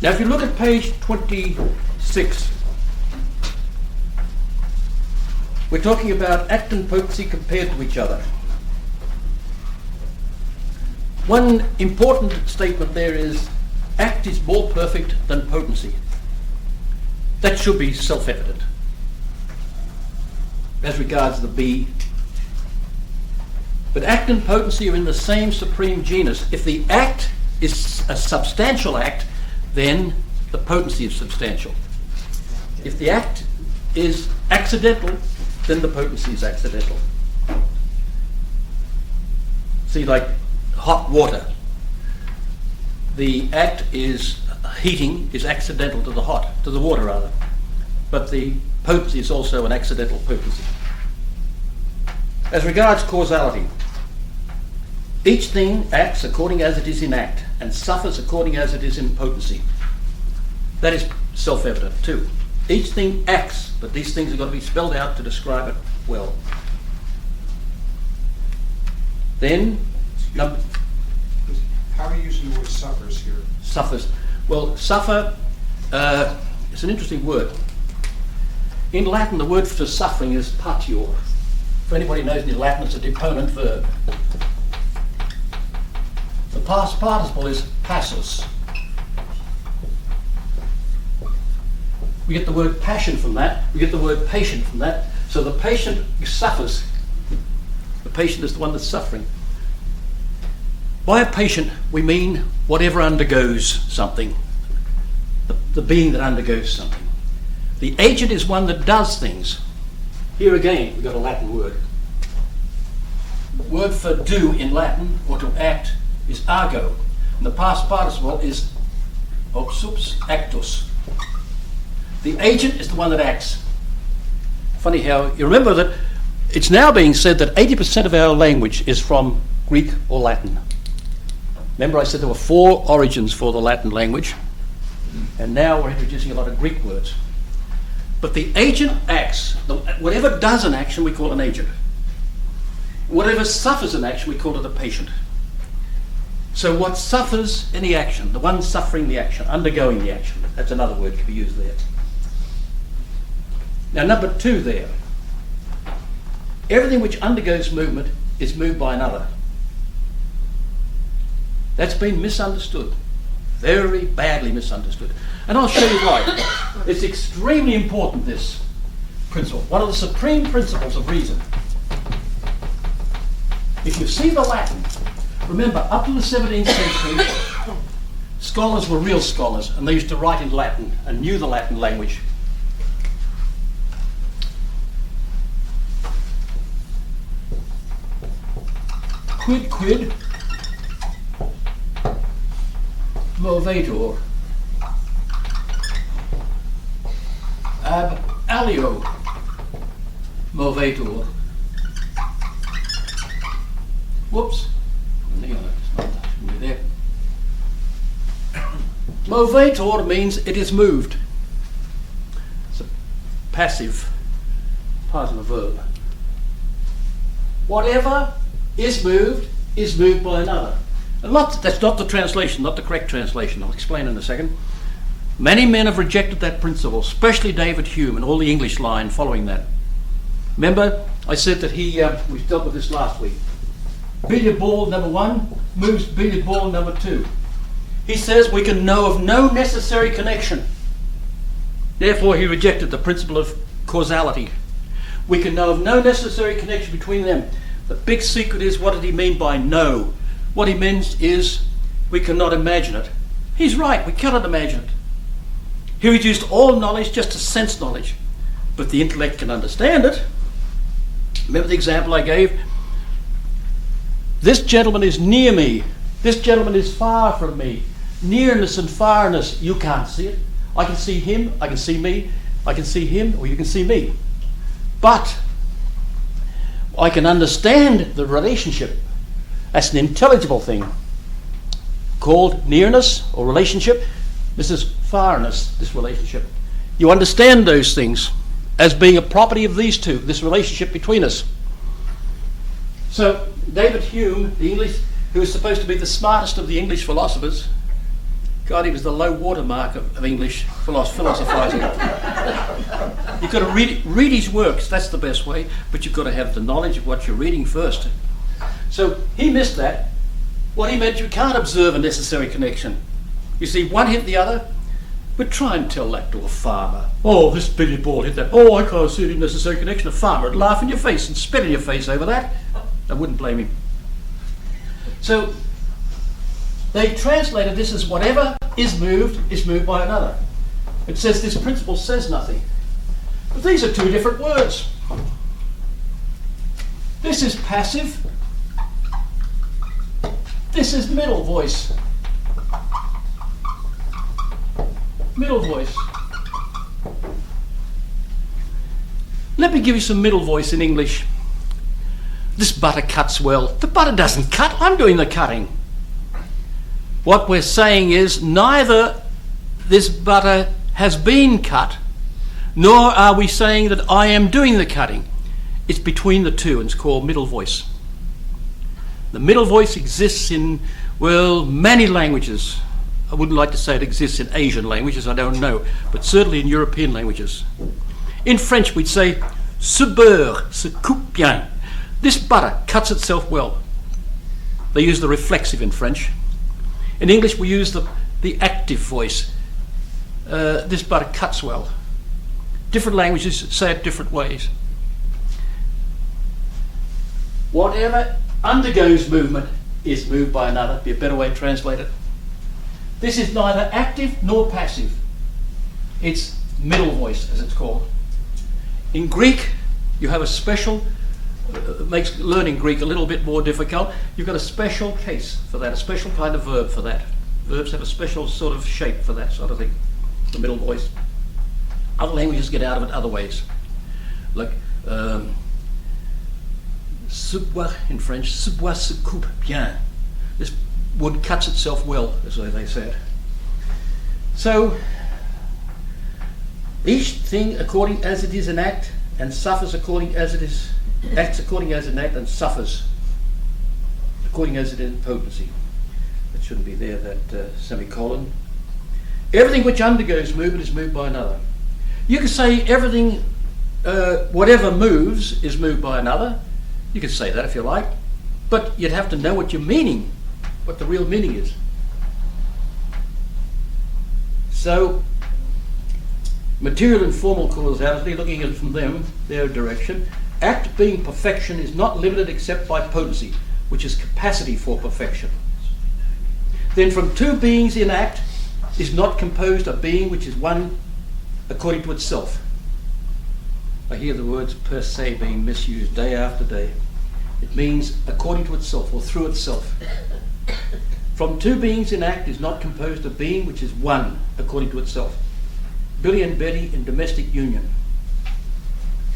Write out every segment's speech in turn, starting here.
Now if you look at page 26, we're talking about act and potency compared to each other. One important statement there is act is more perfect than potency. That should be self-evident as regards the B. But act and potency are in the same supreme genus. If the act is a substantial act, then the potency is substantial. If the act is accidental, then the potency is accidental. See, like hot water. The act is heating is accidental to the water rather. But the potency is also an accidental potency. As regards causality, each thing acts according as it is in act and suffers according as it is in potency. That is self-evident too. Each thing acts, but these things have got to be spelled out to describe it well. Then, how are you using the word suffers here? Suffers. Well, suffer is an interesting word. In Latin, the word for suffering is patior. If anybody knows any Latin, it's a deponent verb. The past participle is passus. We get the word passion from that. We get the word patient from that. So the patient suffers. The patient is the one that's suffering. By a patient, we mean whatever undergoes something. The being that undergoes something. The agent is one that does things. Here again, we've got a Latin word. The word for do in Latin, or to act, is ago. And the past participle is auxups actus. The agent is the one that acts. Funny how, you remember that it's now being said that 80% of our language is from Greek or Latin. Remember I said there were 4 origins for the Latin language, and now we're introducing a lot of Greek words. But the agent acts. Whatever does an action, we call an agent. Whatever suffers an action, we call it a patient. So what suffers any action, the one suffering the action, undergoing the action, that's another word to be used there. Now number 2 there. Everything which undergoes movement is moved by another. That's been misunderstood. Very badly misunderstood. And I'll show you why. It's extremely important, this principle. One of the supreme principles of reason. If you see the Latin, remember, up to the 17th century, scholars were real scholars, and they used to write in Latin and knew the Latin language. Quid movetur ab alio movetur. Whoops. There. Movetur means it is moved. It's a passive part of a verb. Whatever is moved by another. And that's not the translation, not the correct translation. I'll explain in a second. Many men have rejected that principle, especially David Hume and all the English line following that. Remember, I said that we dealt with this last week. Billiard ball number 1 moves billiard ball number 2. He says we can know of no necessary connection. Therefore, he rejected the principle of causality. We can know of no necessary connection between them. The big secret is, what did he mean by know? What he means is we cannot imagine it. He's right, we cannot imagine it. He reduced all knowledge just to sense knowledge, but the intellect can understand it. Remember the example I gave? This gentleman is near me. This gentleman is far from me. Nearness and farness, you can't see it. I can see him, I can see me, I can see him, or you can see me. But I can understand the relationship. That's an intelligible thing called nearness or relationship. This is farness, this relationship. You understand those things as being a property of these two, this relationship between us. So David Hume, the English, who is supposed to be the smartest of the English philosophers, God, he was the low watermark of English philosophizing. You've got to read his works, that's the best way, but you've got to have the knowledge of what you're reading first. So he missed that. What he meant, you can't observe a necessary connection. You see, one hit the other, but try and tell that to a farmer. Oh, this billy ball hit that. Oh, I can't see the necessary connection. A farmer would laugh in your face and spit in your face over that. I wouldn't blame him. So they translated this as whatever is moved by another. It says this principle says nothing. But these are two different words. This is passive. This is middle voice. Middle voice. Let me give you some middle voice in English. This butter cuts well. The butter doesn't cut, I'm doing the cutting. What we're saying is neither this butter has been cut, nor are we saying that I am doing the cutting. It's between the two, and it's called middle voice. The middle voice exists in, well, many languages. I wouldn't like to say it exists in Asian languages, I don't know, but certainly in European languages. In French we'd say, ce beurre se coupe bien. This butter cuts itself well. They use the reflexive in French. In English we use the active voice. This butter cuts well. Different languages say it different ways. Whatever undergoes movement is moved by another, be a better way to translate it. This is neither active nor passive. It's middle voice, as it's called. In Greek, you have a special, makes learning Greek a little bit more difficult. You've got a special case for that, a special kind of verb for that. Verbs have a special sort of shape for that sort of thing, the middle voice. Other languages get out of it other ways. Like, se boire in French, se boire se coupe bien. This wood cuts itself well, as they said. So, each thing according as it is an act and suffers according as it is, acts according as an act and suffers according as it is in potency. That shouldn't be there, that semicolon. Everything which undergoes movement is moved by another. You could say everything, whatever moves is moved by another. You could say that if you like, but you'd have to know what you're meaning, what the real meaning is. So, material and formal causality, looking at it from them, their direction, act being perfection is not limited except by potency, which is capacity for perfection. Then from two beings in act is not composed a being which is one according to itself. I hear the words per se being misused day after day. It means according to itself or through itself. From two beings in act is not composed a being which is one according to itself. Billy and Betty in domestic union.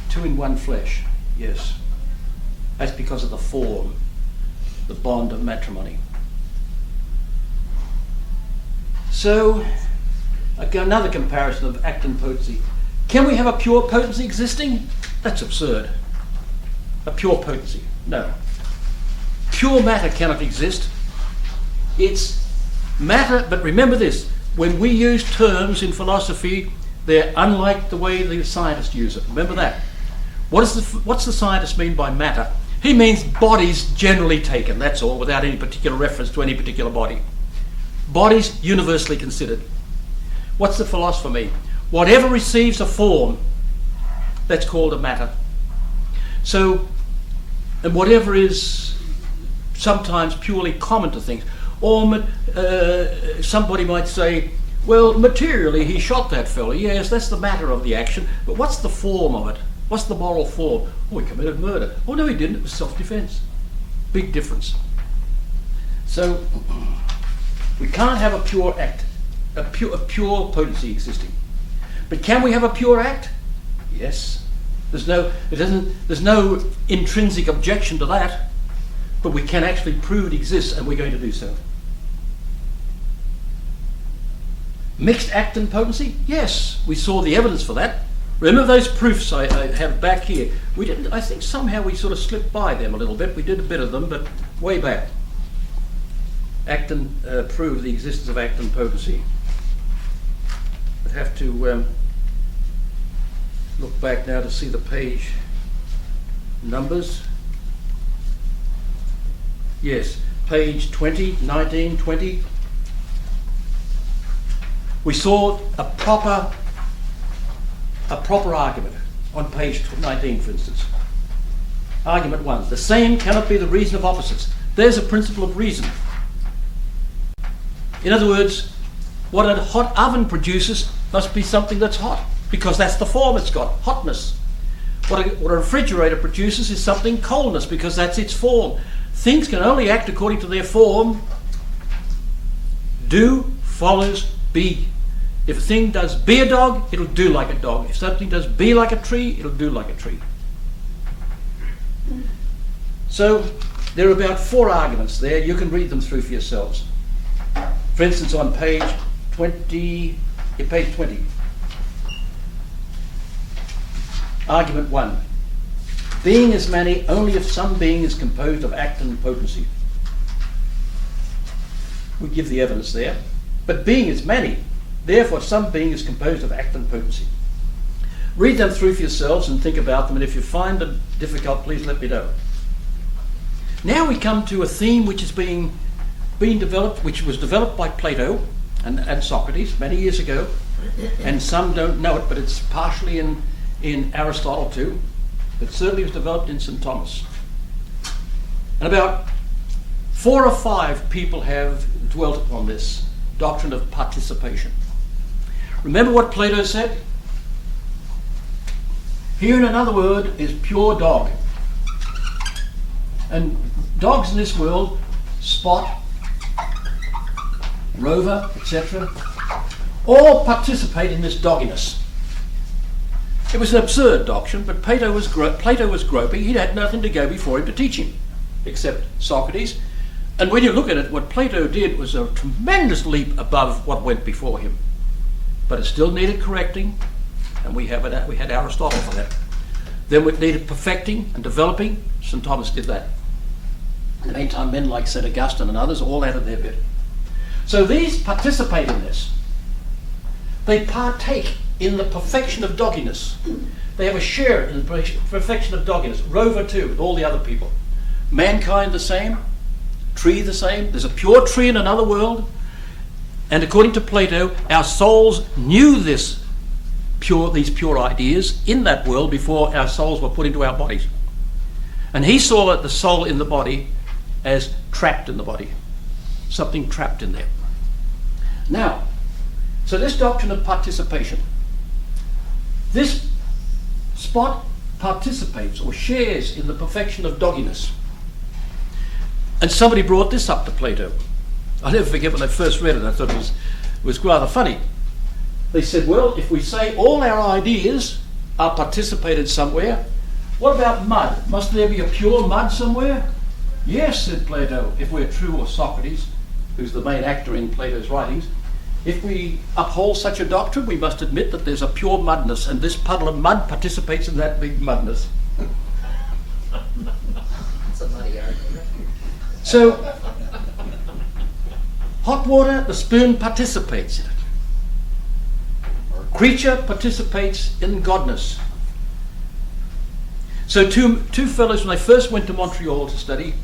Two in one flesh, yes. That's because of the form, the bond of matrimony. So, another comparison of act and potency. Can we have a pure potency existing? That's absurd. A pure potency, no. Pure matter cannot exist. It's matter, but remember this, when we use terms in philosophy, they're unlike the way the scientists use it. Remember that. What's the scientist mean by matter? He means bodies generally taken, that's all, without any particular reference to any particular body. Bodies universally considered. What's the philosopher mean? Whatever receives a form, that's called a matter. So, and whatever is sometimes purely common to things. Or somebody might say, well, materially he shot that fellow. Yes, that's the matter of the action, but what's the form of it? What's the moral form? Oh, he committed murder. Oh, no, he didn't. It was self-defense. Big difference. So, we can't have a pure act, a pure potency existing. But can we have a pure act? Yes. There's no intrinsic objection to that, but we can actually prove it exists, and we're going to do so. Mixed act and potency? Yes, we saw the evidence for that. Remember those proofs I have back here? We didn't. I think somehow we sort of slipped by them a little bit. We did a bit of them, but way back. prove the existence of act and potency. I have to look back now to see the page numbers. Yes, page 20, 19, 20. We saw a proper argument on page 19, for instance. Argument 1. The same cannot be the reason of opposites. There's a principle of reason. In other words, what a hot oven produces must be something that's hot, because that's the form it's got, hotness. What a refrigerator produces is something coldness, because that's its form. Things can only act according to their form. Do follows be. If a thing does be a dog, it'll do like a dog. If something does be like a tree, it'll do like a tree. So there are about 4 arguments there. You can read them through for yourselves. For instance, on page 20, Argument 1. Being is many only if some being is composed of act and potency. We give the evidence there. But being is many, therefore some being is composed of act and potency. Read them through for yourselves and think about them, and if you find them difficult, please let me know. Now we come to a theme which is being developed, which was developed by Plato and Socrates many years ago, and some don't know it, but it's partially in Aristotle too. It certainly was developed in St. Thomas. And about 4 or 5 people have dwelt upon this doctrine of participation. Remember what Plato said? Here, in another word, is pure dog. And dogs in this world, Spot, Rover, etc., all participate in this dogginess. It was an absurd doctrine, but Plato was groping. He'd had nothing to go before him to teach him, except Socrates. And when you look at it, what Plato did was a tremendous leap above what went before him. But it still needed correcting, and we had Aristotle for that. Then it needed perfecting and developing. St. Thomas did that. In the meantime, men like St. Augustine and others all added their bit. So these participate in this. They partake in the perfection of dogginess. They have a share in the perfection of dogginess. Rover too, with all the other people. Mankind the same. Tree the same. There's a pure tree in another world. And according to Plato, our souls knew these pure ideas in that world before our souls were put into our bodies. And he saw that the soul in the body as trapped in the body. Something trapped in there. Now, so this doctrine of participation. This Spot participates or shares in the perfection of dogginess. And somebody brought this up to Plato. I'll never forget when I first read it. I thought it was rather funny. They said, well, if we say all our ideas are participated somewhere, what about mud? Must there be a pure mud somewhere? Yes, said Plato, if we're true, or Socrates, who's the main actor in Plato's writings. If we uphold such a doctrine, we must admit that there's a pure mudness, and this puddle of mud participates in that big mudness. It's a muddy argument. So, hot water, the spoon participates in it. Creature participates in godness. So two fellows, when they first went to Montreal to study,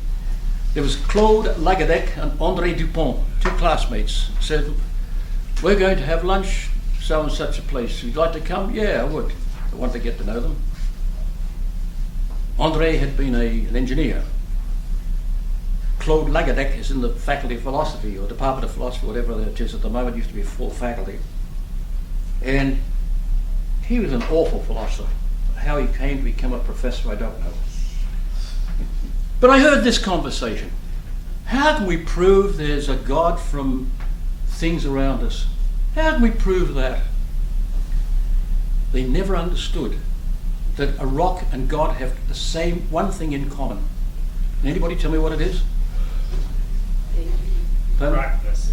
there was Claude Lagadec and André Dupont, 2 classmates, said, we're going to have lunch so and such a place. Would you like to come? Yeah, I would. I want to get to know them. André had been an engineer. Claude Lagadec is in the Faculty of Philosophy, or Department of Philosophy, whatever it is at the moment. It used to be a full faculty. And he was an awful philosopher. How he came to become a professor, I don't know. But I heard this conversation. How can we prove there's a God from things around us? How can we prove that? They never understood that a rock and God have the same one thing in common. Can anybody tell me what it is? Practice.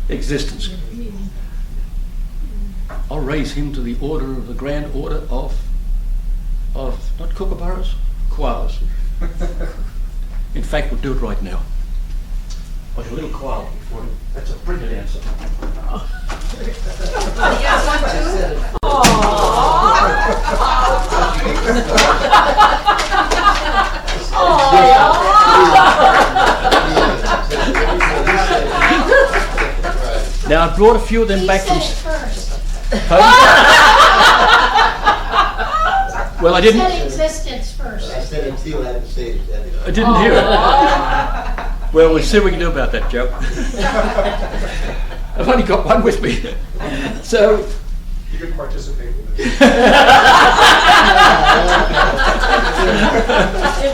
Existence. I'll raise him to the order of the grand order of not kookaburras, koalas. In fact, we'll do it right now. But a little quiet before it. That's a brilliant answer. Yes, one, two. Now, I brought a few of them back from... Well, I didn't... Said existence first. I said it too, I hadn't said it. I didn't hear it. Well, we'll see what we can do about that, Joe. I've only got one with me. So... You can participate in this. In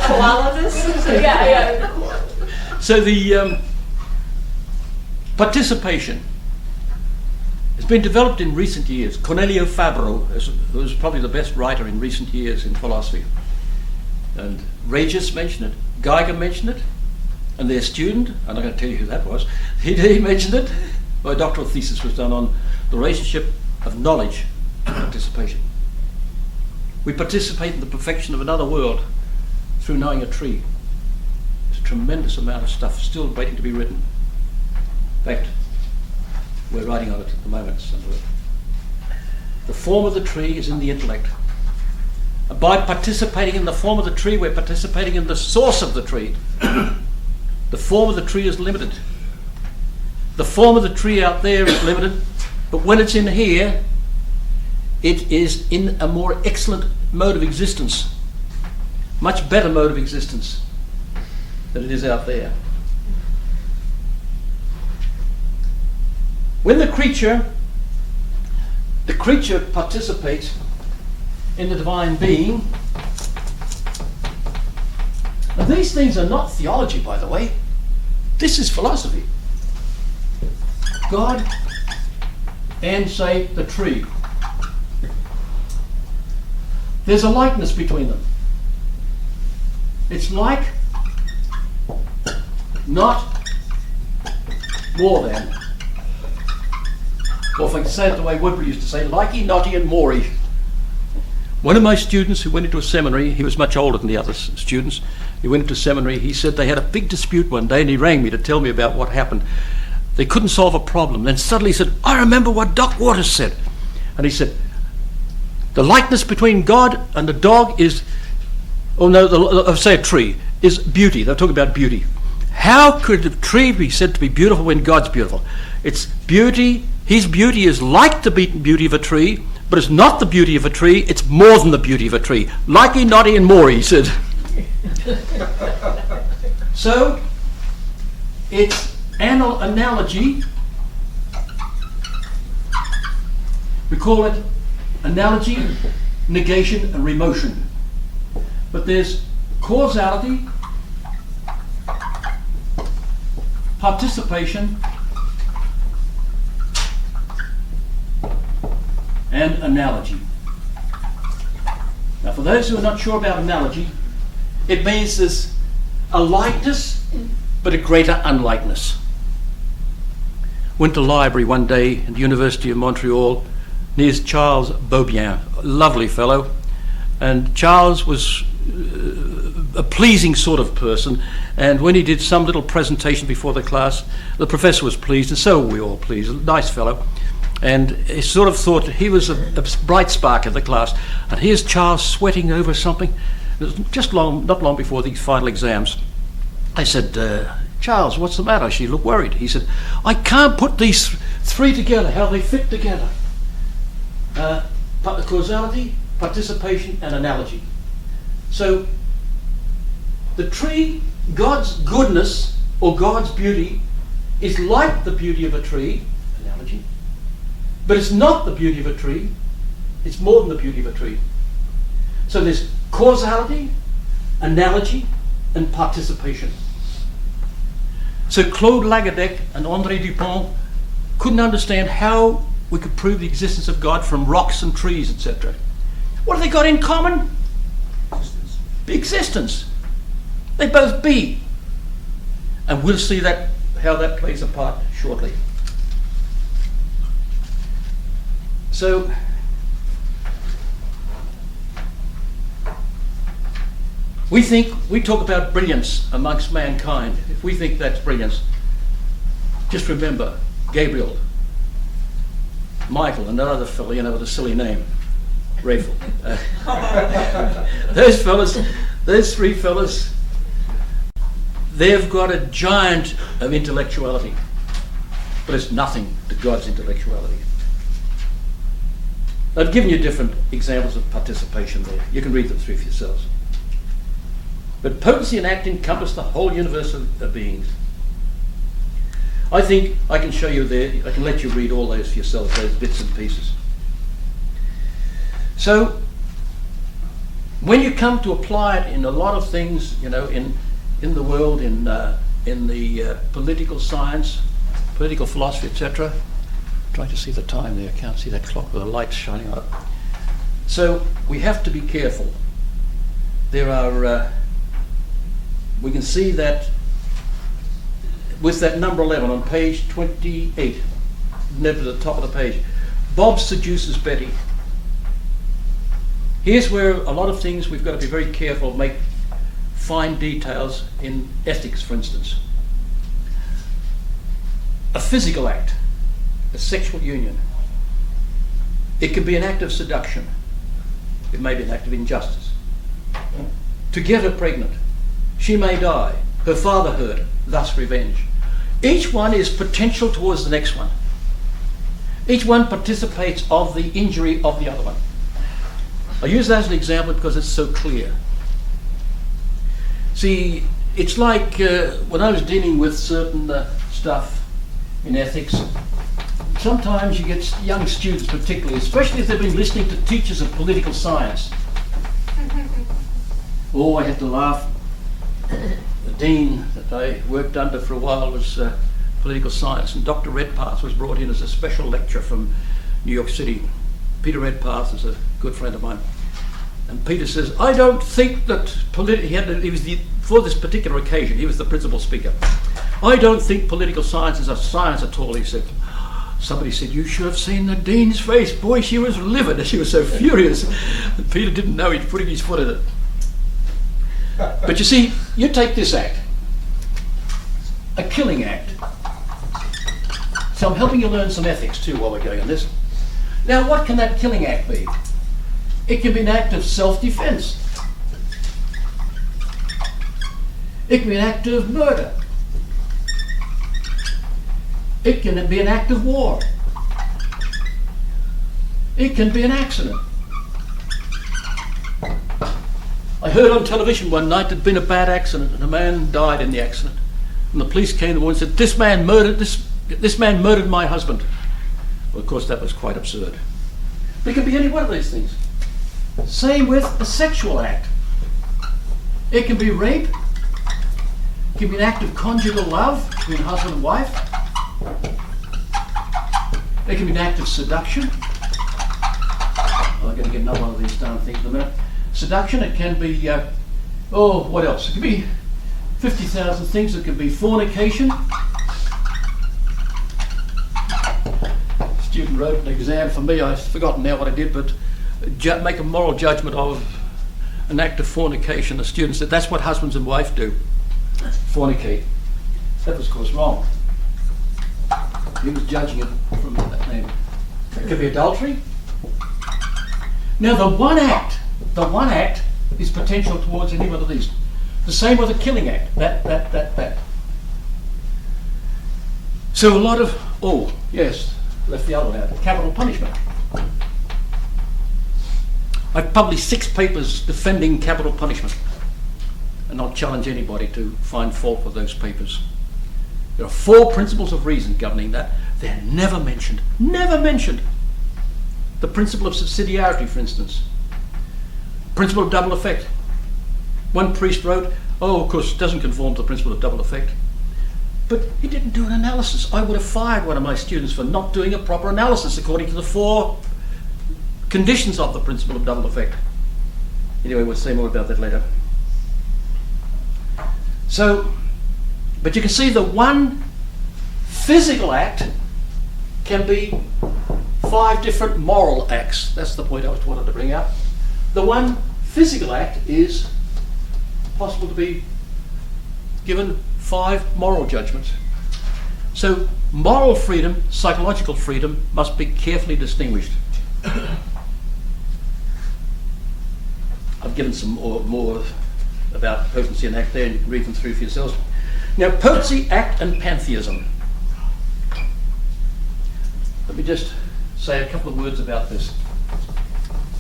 koalas? Yeah. So the participation has been developed in recent years. Cornelio Fabro was probably the best writer in recent years in philosophy. And Regis mentioned it, Geiger mentioned it, and their student, I'm not going to tell you who that was, he mentioned it. My doctoral thesis was done on the relationship of knowledge and participation. We participate in the perfection of another world through knowing a tree. There's a tremendous amount of stuff still waiting to be written. In fact, we're writing on it at the moment. The form of the tree is in the intellect. And by participating in the form of the tree, we're participating in the source of the tree. The form of the tree is limited. The form of the tree out there is limited, but when it's in here, it is in a more excellent mode of existence, much better mode of existence than it is out there. When the creature participates in the divine being, and these things are not theology, by the way, this is philosophy. God and, say, the tree. There's a likeness between them. It's like, not more than. Or if I can say it the way Woodbury used to say, likey, notty and mory. One of my students who went into a seminary, he was much older than the other students, he went into seminary, he said they had a big dispute one day and he rang me to tell me about what happened. They couldn't solve a problem. Then suddenly he said, I remember what Doc Waters said. And he said, the likeness between God and the dog is, say a tree, is beauty. They're talking about beauty. How could a tree be said to be beautiful when God's beautiful? It's beauty. His beauty is like the beauty of a tree, but it's not the beauty of a tree. It's more than the beauty of a tree. Likey, notty, and more, he said. So, it's analogy. We call it analogy, negation, and remotion. But there's causality, participation, and analogy. Now, for those who are not sure about analogy, it means there's a likeness, but a greater unlikeness. Went to the library one day at the University of Montreal. There's Charles Beaubien, a lovely fellow, and Charles was a pleasing sort of person, and when he did some little presentation before the class, the professor was pleased, and so were we all pleased. A nice fellow, and he sort of thought he was a bright spark in the class, and here's Charles sweating over something. It was just not long before these final exams. I said, Charles, what's the matter? She looked worried. He said, I can't put these three together, how they fit together. Causality, participation, and analogy. So, the tree, God's goodness, or God's beauty, is like the beauty of a tree, analogy, but it's not the beauty of a tree, it's more than the beauty of a tree. So there's causality, analogy, and participation. So Claude Lagardec and André Dupont couldn't understand how we could prove the existence of God from rocks and trees, etc. What have they got in common? Existence. They both be. And we'll see that how that plays a part shortly. So We talk about brilliance amongst mankind. If we think that's brilliance, just remember Gabriel, Michael, and that other fellow, with a silly name, Raphael. Those three fellas, they've got a giant of intellectuality, but it's nothing to God's intellectuality. I've given you different examples of participation there. You can read them through for yourselves. But potency and act encompass the whole universe of beings. I think I can show you there, I can let you read all those for yourselves, those bits and pieces. So, when you come to apply it in a lot of things, in the world, in the political science, political philosophy, etc. Trying to see the time there, I can't see that clock with the lights shining on it. So, we have to be careful. There are, we can see that with that number 11 on page 28, near to the top of the page, Bob seduces Betty. Here's where a lot of things we've got to be very careful, make fine details in ethics, for instance. A physical act, a sexual union, it can be an act of seduction. It may be an act of injustice. To get her pregnant, she may die, her father hurt, thus revenge. Each one is potential towards the next one. Each one participates of the injury of the other one. I use that as an example because it's so clear. See, it's like when I was dealing with certain stuff in ethics, sometimes you get young students particularly, especially if they've been listening to teachers of political science. Oh, I had to laugh. The dean that I worked under for a while was political science, and Dr. Redpath was brought in as a special lecturer from New York City. Peter Redpath is a good friend of mine. And Peter says, I don't think that for this particular occasion, he was the principal speaker. I don't think political science is a science at all, he said. Somebody said, you should have seen the dean's face. Boy, she was livid. She was so furious. And Peter didn't know he'd putting his foot in it. But you see, you take this act, a killing act. So I'm helping you learn some ethics too while we're going on this. Now, what can that killing act be? It can be an act of self-defense. It can be an act of murder. It can be an act of war. It can be an accident. I heard on television one night there'd been a bad accident and a man died in the accident. And the police came and said, this man murdered my husband. Well, of course, that was quite absurd. But it can be any one of these things. Same with a sexual act. It can be rape. It can be an act of conjugal love between husband and wife. It can be an act of seduction. I'm going to get another one of these darn things in a minute. Seduction, it can be, what else? It can be 50,000 things. It can be fornication. A student wrote an exam for me. I've forgotten now what I did, but make a moral judgment of an act of fornication. The student said that's what husbands and wife do, fornicate. That was, of course, wrong. He was judging it from that name. It could be adultery. Now, the one act is potential towards any one of these. The same with a killing act. That. So a lot of, left the other one out. Capital punishment. I've published 6 papers defending capital punishment, and I'll challenge anybody to find fault with those papers. There are 4 principles of reason governing that. They're never mentioned. Never mentioned. The principle of subsidiarity, for instance. Principle of double effect. One priest wrote, of course, it doesn't conform to the principle of double effect. But he didn't do an analysis. I would have fired one of my students for not doing a proper analysis according to the 4 conditions of the principle of double effect. Anyway, we'll say more about that later. So, but you can see the one physical act can be 5 different moral acts. That's the point I wanted to bring out. The one physical act is possible to be given 5 moral judgments. So moral freedom, psychological freedom must be carefully distinguished. I've given some more about potency and act there, and you can read them through for yourselves. Now, potency, act, and pantheism. Let me just say a couple of words about this.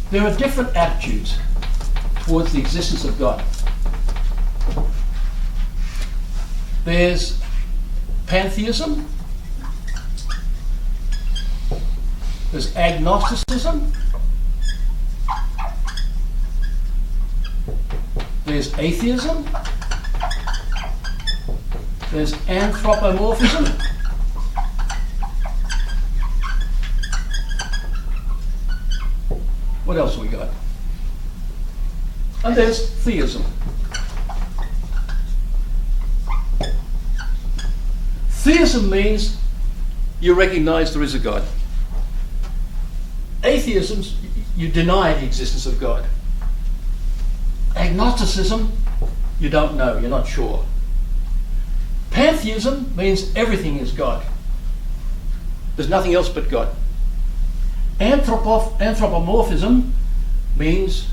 There are different attitudes towards the existence of God. There's pantheism, there's agnosticism, there's atheism, there's anthropomorphism, what else have we got? And there's theism. Theism means you recognize there is a God. Atheism, you deny the existence of God. Agnosticism, you don't know, you're not sure. Pantheism means everything is God. There's nothing else but God. Anthropomorphism means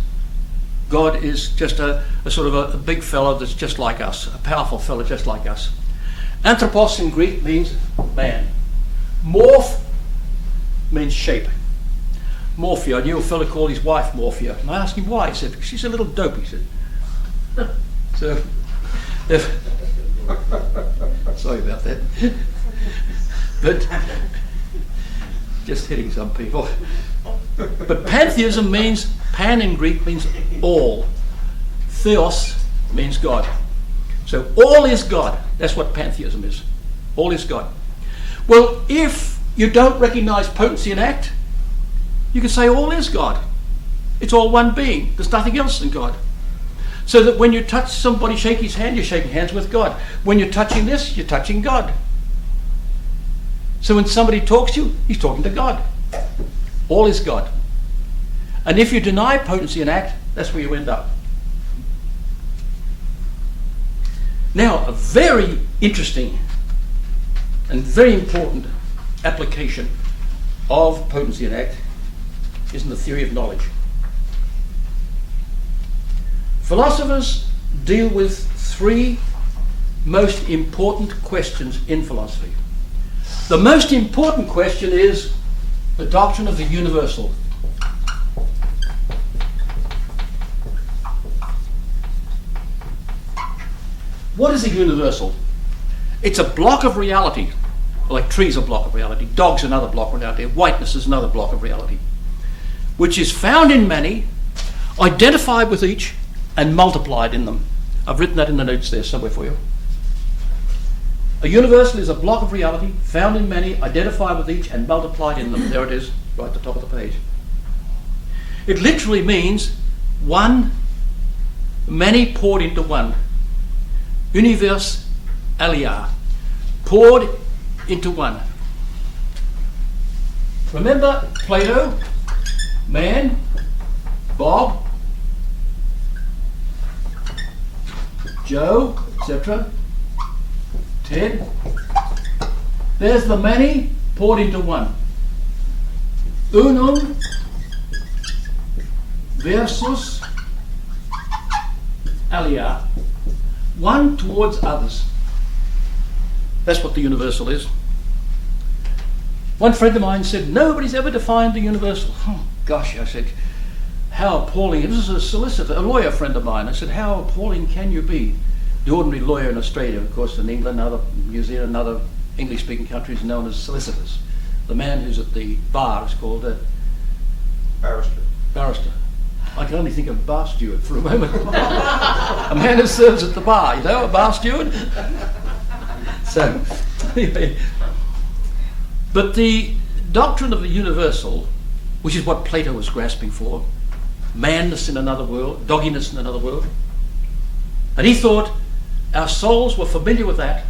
God is just a sort of a big fellow that's just like us, a powerful fellow just like us. Anthropos in Greek means man. Morph means shape. Morphia. I knew a fellow called his wife Morphia. And I asked him why. He said, because she's a little dope, he said. So, sorry about that. But, just hitting some people. But pantheism means, pan in Greek means all. Theos means God. So all is God. That's what pantheism is. All is God. Well, if you don't recognize potency and act, you can say all is God. It's all one being. There's nothing else than God. So that when you touch somebody, shake his hand, you're shaking hands with God. When you're touching this, you're touching God. So when somebody talks to you, he's talking to God. All is God. And if you deny potency and act, that's where you end up. Now, a very interesting and very important application of potency and act is in the theory of knowledge. Philosophers deal with 3 most important questions in philosophy. The most important question is the doctrine of the universal. What is a universal? It's a block of reality. Like trees are a block of reality, dogs another block of reality, whiteness is another block of reality, which is found in many, identified with each, and multiplied in them. I've written that in the notes there somewhere for you. A universal is a block of reality, found in many, identified with each, and multiplied in them. There it is, right at the top of the page. It literally means one, many poured into one. Univers alia, poured into one. Remember Plato, man, Bob, Joe, etc. Ted. There's the many poured into one. Unum versus alia. One towards others. That's what the universal is. One friend of mine said, nobody's ever defined the universal. Oh, gosh, I said, how appalling. This is a solicitor, a lawyer friend of mine. I said, how appalling can you be? The ordinary lawyer in Australia, of course, in England, other New Zealand, and other English-speaking countries, known as solicitors. The man who's at the bar is called a barrister. I can only think of bar steward for a moment. A man who serves at the bar, you know, a bar steward. So, anyway. But the doctrine of the universal, which is what Plato was grasping for, manness in another world, dogginess in another world, and he thought our souls were familiar with that,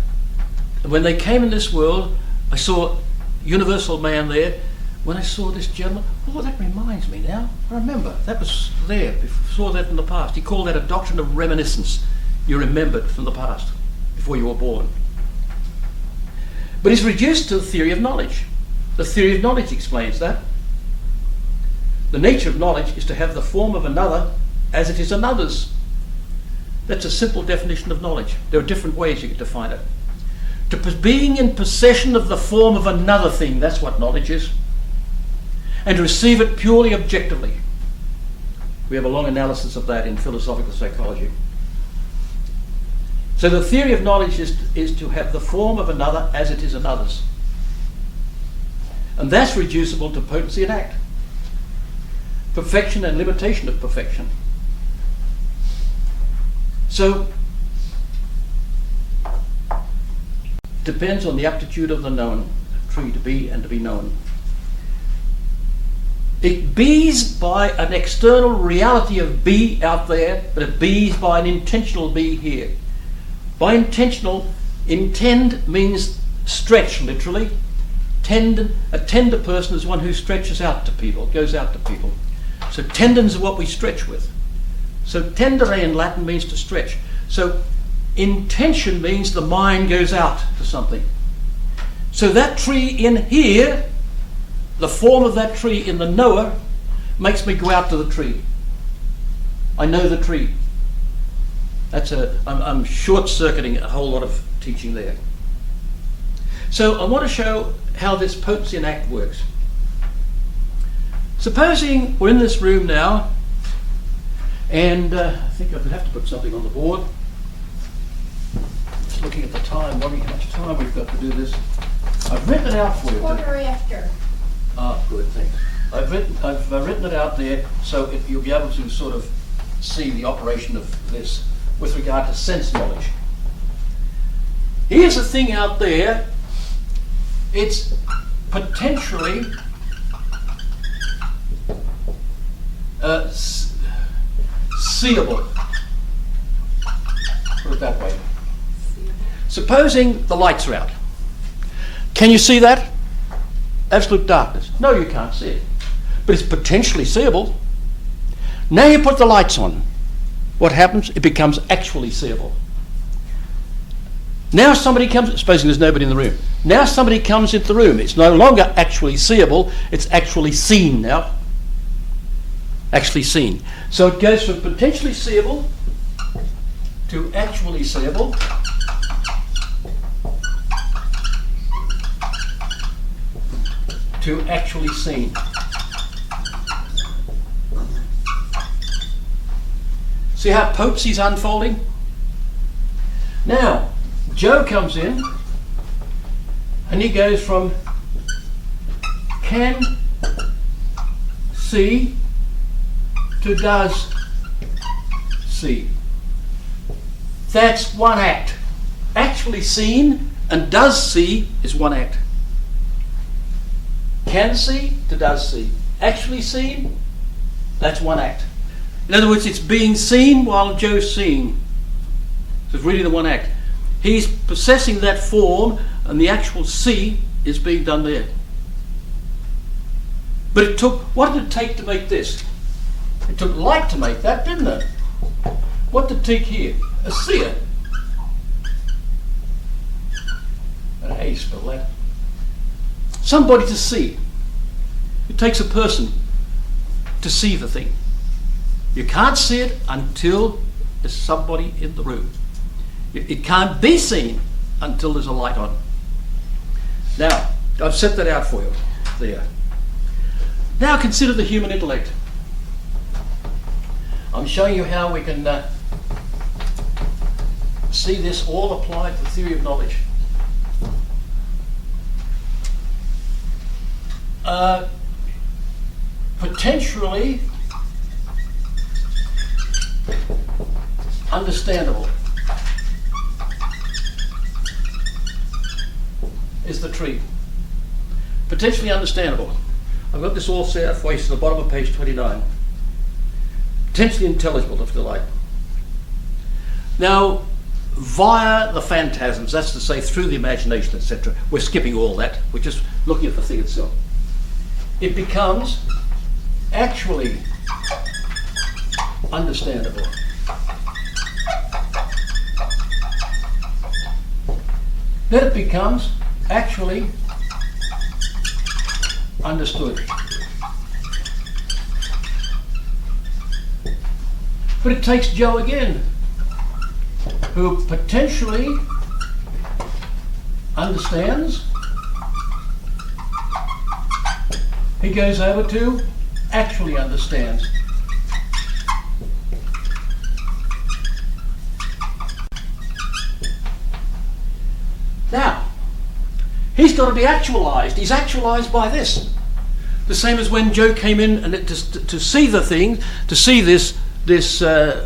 and when they came in this world, I saw universal man there. When I saw this gentleman, oh, that reminds me now. I remember, that was there, saw that in the past. He called that a doctrine of reminiscence. You remembered from the past, before you were born. But it's reduced to the theory of knowledge. The theory of knowledge explains that. The nature of knowledge is to have the form of another as it is another's. That's a simple definition of knowledge. There are different ways you can define it. Being in possession of the form of another thing, that's what knowledge is. And to receive it purely objectively. We have a long analysis of that in philosophical psychology. So the theory of knowledge is to have the form of another as it is another's. And that's reducible to potency and act. Perfection and limitation of perfection. So, depends on the aptitude of the known tree to be and to be known. It bees by an external reality of be out there, but it bees by an intentional be here. By intentional, intend means stretch, literally. A tender person is one who stretches out to people, goes out to people. So tendons are what we stretch with. So tendere in Latin means to stretch. So intention means the mind goes out to something. So that tree in here, the form of that tree in the knower, makes me go out to the tree. I know the tree. I'm short-circuiting a whole lot of teaching there. So I want to show how this potency and act works. Supposing we're in this room now, and I think I'll have to put something on the board. Just looking at the time, wondering how much time we've got to do this. I've written it out for you. Quarter after. Ah, good, thanks. I've written it out there so you'll be able to sort of see the operation of this with regard to sense knowledge. Here's a thing out there. It's potentially seeable. Put it that way. Supposing the lights are out. Can you see that? Absolute darkness. No, you can't see it. But it's potentially seeable. Now you put the lights on. What happens? It becomes actually seeable. Now somebody comes, supposing there's nobody in the room. Now somebody comes into the room. It's no longer actually seeable, it's actually seen now. Actually seen. So it goes from potentially seeable to actually seeable to actually seen. See how potency's unfolding? Now, Joe comes in and he goes from can see to does see. That's one act. Actually seen and does see is one act. Can see to does see. Actually seen, that's one act. In other words, it's being seen while Joe's seeing. So it's really the one act. He's possessing that form and the actual see is being done there. But it took, what did it take to make this? It took light to make that, didn't it? What did it take here? A seer. I don't know how you spell that. Somebody to see. It takes a person to see the thing. You can't see it until there's somebody in the room. It can't be seen until there's a light on. Now, I've set that out for you there. Now consider the human intellect. I'm showing you how we can see this all applied to the theory of knowledge. Potentially understandable is the tree. Potentially understandable. I've got this all set out for you to the bottom of page 29. Potentially intelligible, if you like. Now, via the phantasms, that's to say through the imagination, etc., we're skipping all that, we're just looking at the thing itself. It becomes actually understandable. then it becomes actually understood. But it takes Joe again, who potentially understands. He goes over to actually understands. Now, he's got to be actualized. He's actualized by this. The same as when Joe came in and to see the thing, to see this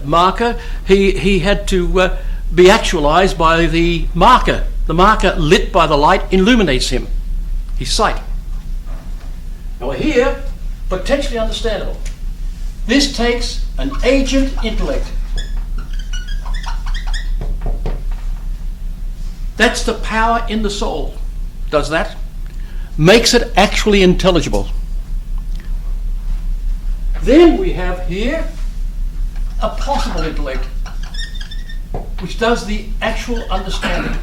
marker, he had to be actualized by the marker. The marker lit by the light illuminates him, his sight. Now we're here, potentially understandable. This takes an agent intellect. That's the power in the soul. Does that? Makes it actually intelligible. Then we have here a possible intellect, which does the actual understanding.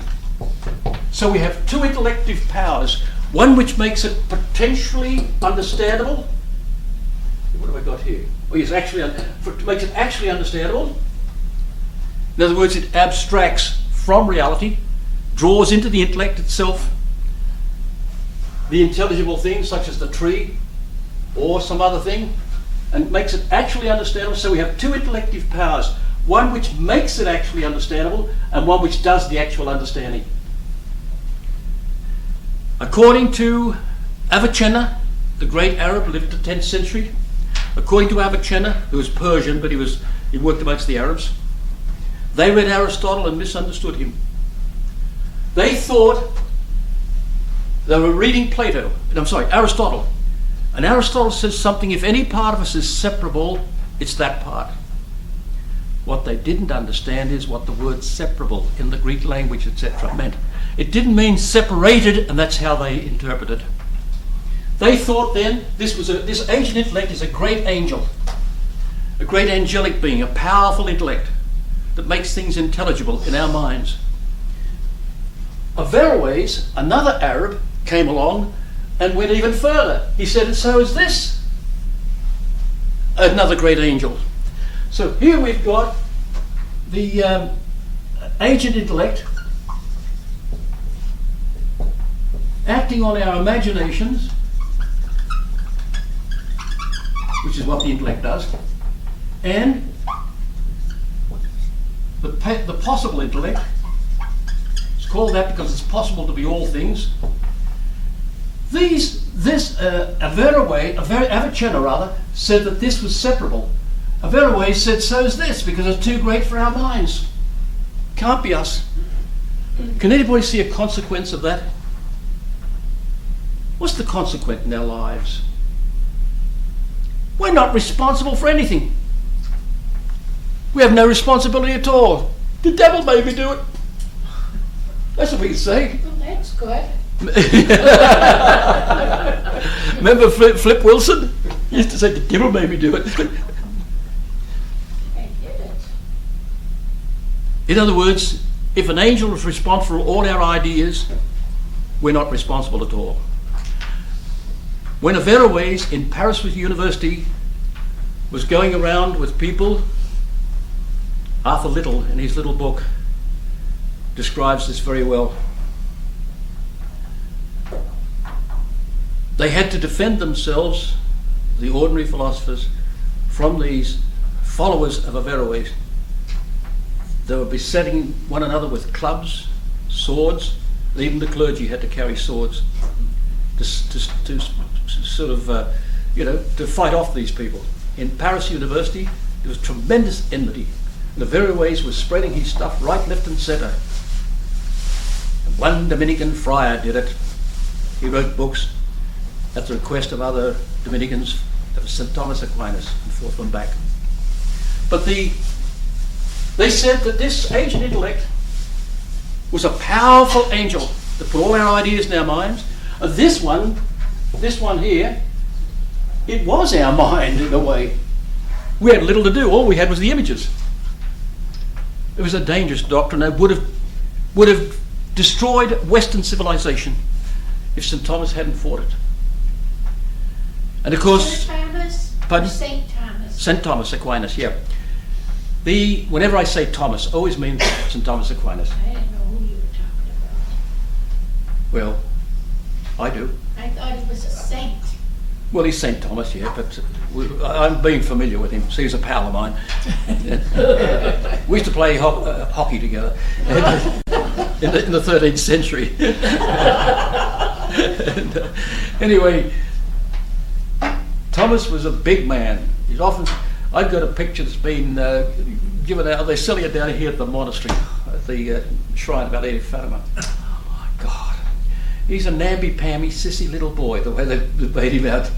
So we have two intellective powers, one which makes it potentially understandable. What have I got here? Oh yes, makes it actually understandable. In other words, it abstracts from reality, draws into the intellect itself the intelligible things such as the tree or some other thing, and makes it actually understandable. So we have two intellective powers, one which makes it actually understandable and one which does the actual understanding. According to Avicenna, the great Arab, lived in the 10th century. According to Avicenna, who was Persian, but he worked amongst the Arabs, they read Aristotle and misunderstood him. They thought they were reading Aristotle. And Aristotle says something, if any part of us is separable, it's that part. What they didn't understand is what the word separable in the Greek language, etc., meant. It didn't mean separated, and that's how they interpreted. They thought then this ancient intellect is a great angel, a great angelic being, a powerful intellect that makes things intelligible in our minds. Averroes, another Arab, came along and went even further. He said, and so is this another great angel. So here we've got the ancient intellect acting on our imaginations, which is what the intellect does, and the possible intellect. It's called that because it's possible to be all things. Avicenna said that this was separable. Averroes said so is this because it's too great for our minds. Can't be us. Can anybody see a consequence of that? What's the consequence in our lives? We're not responsible for anything. We have no responsibility at all. The devil made me do it. That's what we can say. Well, that's good. Remember Flip Wilson? He used to say, the devil made me do it. I did it. In other words, if an angel is responsible for all our ideas, we're not responsible at all. When Averroes in Paris University was going around with people, Arthur Little in his little book describes this very well. They had to defend themselves, the ordinary philosophers, from these followers of Averroes. They were besetting one another with clubs, swords, and even the clergy had to carry swords to sort of, to fight off these people. In Paris University, there was tremendous enmity. And Averroes was spreading his stuff right, left and centre. And one Dominican friar did it. He wrote books at the request of other Dominicans. That was St. Thomas Aquinas, and fought them back. But they said that this ancient intellect was a powerful angel that put all our ideas in our minds. And this one here, it was our mind in a way. We had little to do. All we had was the images. It was a dangerous doctrine. It would have destroyed Western civilization if St. Thomas hadn't fought it. And of course, St. Thomas? Pardon? St. Thomas. St. Thomas Aquinas, yeah. Whenever I say Thomas, always means St. Thomas Aquinas. I didn't know who you were talking about. Well, I do. I thought he was a saint. Well, he's St. Thomas, yeah, but I'm being familiar with him, so he's a pal of mine. We used to play hockey together in the 13th century. Anyway, Thomas was a big man. He's often, I've got a picture that's been given out, they're selling it down here at the monastery, at the shrine of Our Lady of Fatima. Oh my God. He's a namby-pamby, sissy little boy, the way they've made him out.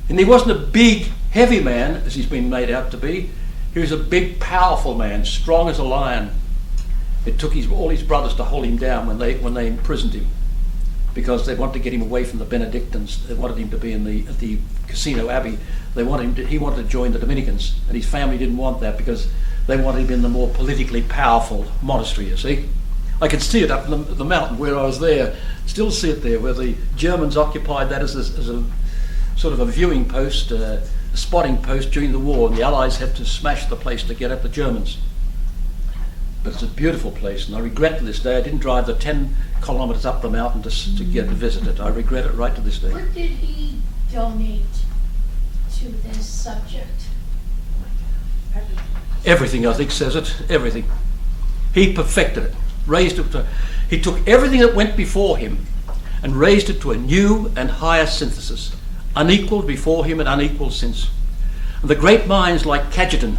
And he wasn't a big, heavy man, as he's been made out to be. He was a big, powerful man, strong as a lion. It took all his brothers to hold him down when they imprisoned him, because they wanted to get him away from the Benedictines. They wanted him to be at the Casino Abbey. He wanted to join the Dominicans, and his family didn't want that because they wanted him in the more politically powerful monastery, you see. I could see it up in the mountain where I was there, still see it there, where the Germans occupied that as a sort of a viewing post, a spotting post during the war, and the Allies had to smash the place to get at the Germans. But it's a beautiful place, and I regret to this day I didn't drive the 10 kilometres up the mountain to get to visit it. I regret it right to this day. What did he donate to this subject? Everything, I think, says it. Everything. He perfected it. Raised it he took everything that went before him and raised it to a new and higher synthesis, unequalled before him and unequalled since. And the great minds like Cajetan,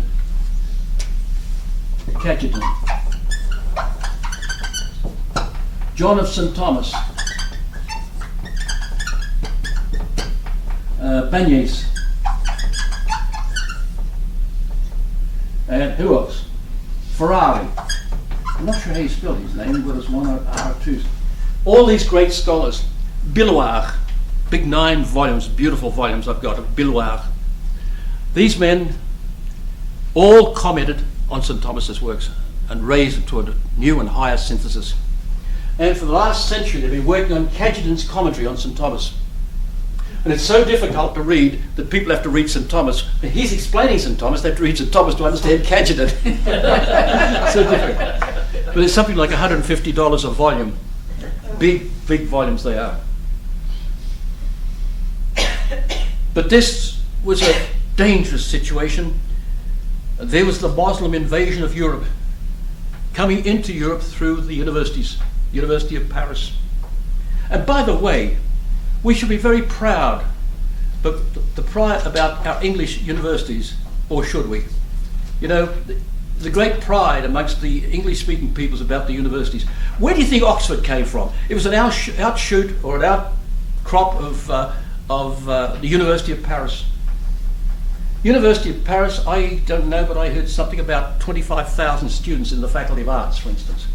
John of St. Thomas, Bagnes, and who else? Ferrari. I'm not sure how you spell his name, but it's one or two. All these great scholars, Billoir, big 9 volumes, beautiful volumes I've got of Billoir. These men all commented on St. Thomas's works and raised it to a new and higher synthesis. And for the last century they've been working on Cajetan's commentary on St. Thomas. And it's so difficult to read that people have to read St. Thomas. He's explaining St. Thomas, they have to read St. Thomas to understand Cajetan. So difficult. But it's something like $150 a volume. Big volumes they are. But this was a dangerous situation. There was the Muslim invasion of Europe, coming into Europe through the universities, University of Paris. And by the way, we should be very proud, but the pride about our English universities, or should we? You know, the great pride amongst the English-speaking peoples about the universities. Where do you think Oxford came from? It was an outshoot or an outcrop of the University of Paris. University of Paris, I don't know, but I heard something about 25,000 students in the Faculty of Arts, for instance.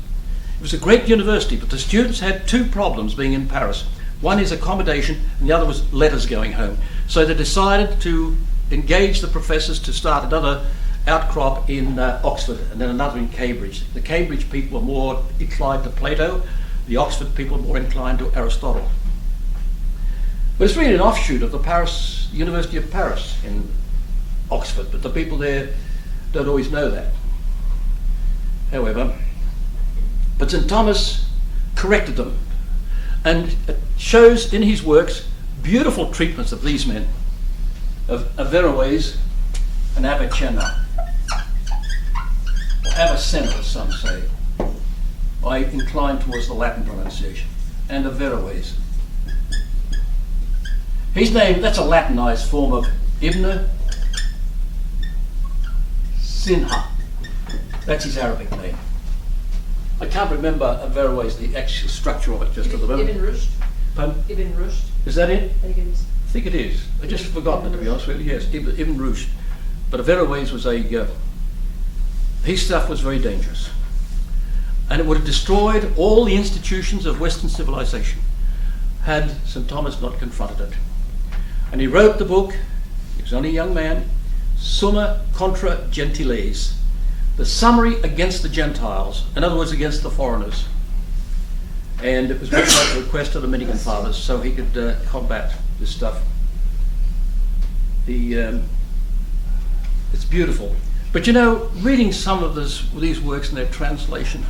It was a great university, but the students had 2 problems being in Paris. One is accommodation, and the other was letters going home. So they decided to engage the professors to start another outcrop in Oxford, and then another in Cambridge. The Cambridge people were more inclined to Plato, the Oxford people were more inclined to Aristotle. But it's really an offshoot of the University of Paris in Oxford, but the people there don't always know that. However, but St. Thomas corrected them, and it shows in his works beautiful treatments of these men, of Averroes and Avicenna, or Avicenna as some say. I incline towards the Latin pronunciation, and Averroes. His name, that's a Latinized form of Ibn Sinha. That's his Arabic name. I can't remember Averroes, the actual structure of it just at the moment. Ibn Rushd. Pardon? Ibn Rushd. Is that it? I think it is. I think it is. I just forgotten it, to be honest with you. Yes, Ibn Rushd. But Averroes was his stuff was very dangerous. And it would have destroyed all the institutions of Western civilization had St. Thomas not confronted it. And he wrote the book, he was only a young man, Summa Contra Gentiles, the summary against the Gentiles, in other words, against the foreigners. And it was written at the request of the Dominican Fathers so he could combat this stuff. It's beautiful. But you know, reading some of these works in their translation,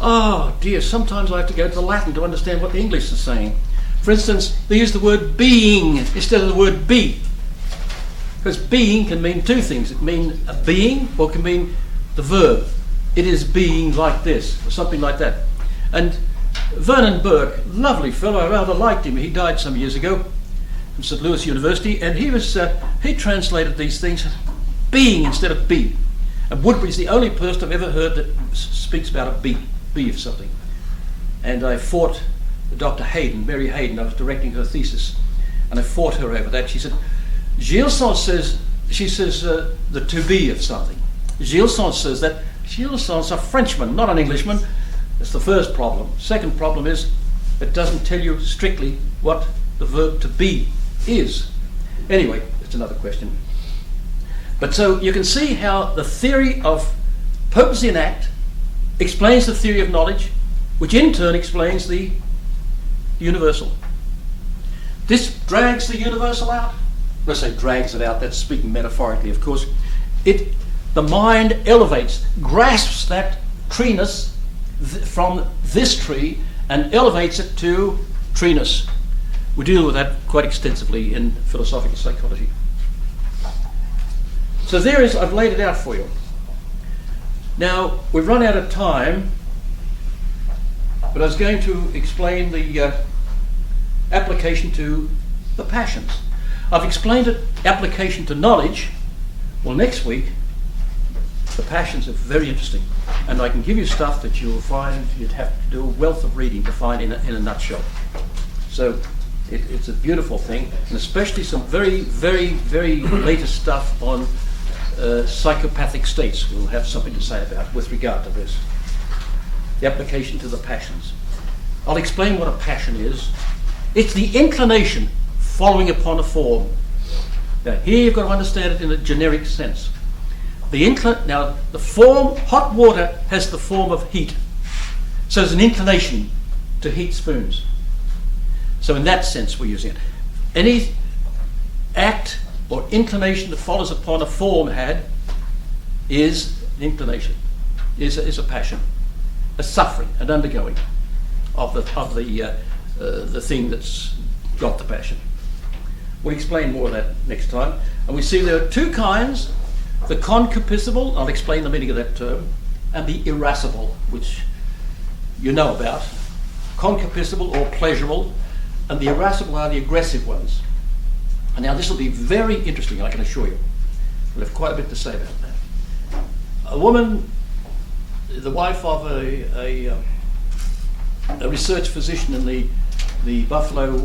oh dear, sometimes I have to go to the Latin to understand what the English is saying. For instance, they use the word being instead of the word be. Because being can mean two things. It can mean a being, or it can mean the verb. It is being like this, or something like that. And Vernon Burke, lovely fellow, I rather liked him. He died some years ago from St. Louis University, and he translated these things being instead of be. And Woodbury's the only person I've ever heard that speaks about a be of something. And I fought Dr. Hayden, Mary Hayden. I was directing her thesis, and I fought her over that. She said, Gilson says, the to be of something. Gilson says that. Gilson's a Frenchman, not an Englishman. That's the first problem. Second problem is it doesn't tell you strictly what the verb to be is. Anyway, it's another question. But so you can see how the theory of potency and act explains the theory of knowledge, which in turn explains the universal. This drags the universal out. When I say drags it out, that's speaking metaphorically, of course. The mind elevates, grasps that treeness from this tree and elevates it to treeness. We deal with that quite extensively in philosophical psychology. So there is, I've laid it out for you. Now, we've run out of time, but I was going to explain the application to the passions. I've explained it, application to knowledge. Well, next week, the passions are very interesting, and I can give you stuff that you'll find you'd have to do a wealth of reading to find in a nutshell. So it's a beautiful thing, and especially some very, very, very latest stuff on psychopathic states we'll have something to say about with regard to this. The application to the passions. I'll explain what a passion is. It's the inclination following upon a form. Now here you've got to understand it in a generic sense. Now the form, hot water has the form of heat. So there's an inclination to heat spoons. So in that sense we're using it. Any act or inclination that follows upon a form is an inclination, is a passion, a suffering, an undergoing of the thing that's got the passion. We'll explain more of that next time. And we see there are two kinds, the concupiscible, I'll explain the meaning of that term, and the irascible, which you know about. Concupiscible or pleasurable, and the irascible are the aggressive ones. And now this will be very interesting, I can assure you. We'll have quite a bit to say about that. A woman, the wife of a research physician in the Buffalo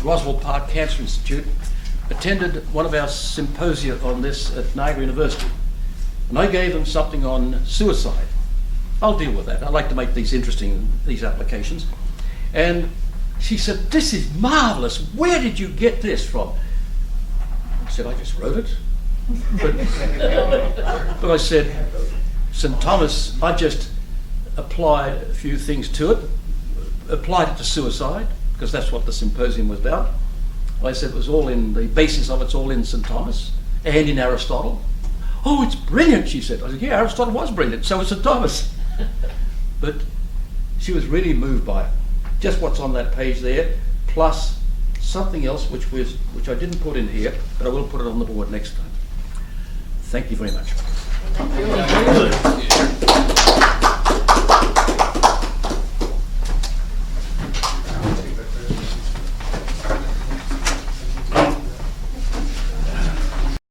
Roswell Park Cancer Institute, attended one of our symposia on this at Niagara University. And I gave them something on suicide. I'll deal with that. I like to make these interesting, these applications. And she said, "This is marvelous. Where did you get this from?" I said, "I just wrote it." But I said, "St. Thomas, I just applied a few things to it, applied it to suicide, because that's what the symposium was about. I said it was all in, the basis of it's all in St. Thomas and in Aristotle." "Oh, it's brilliant," she said. I said, "Yeah, Aristotle was brilliant, so was St. Thomas." But she was really moved by it. Just what's on that page there, plus something else which I didn't put in here, but I will put it on the board next time. Thank you very much. Thank you.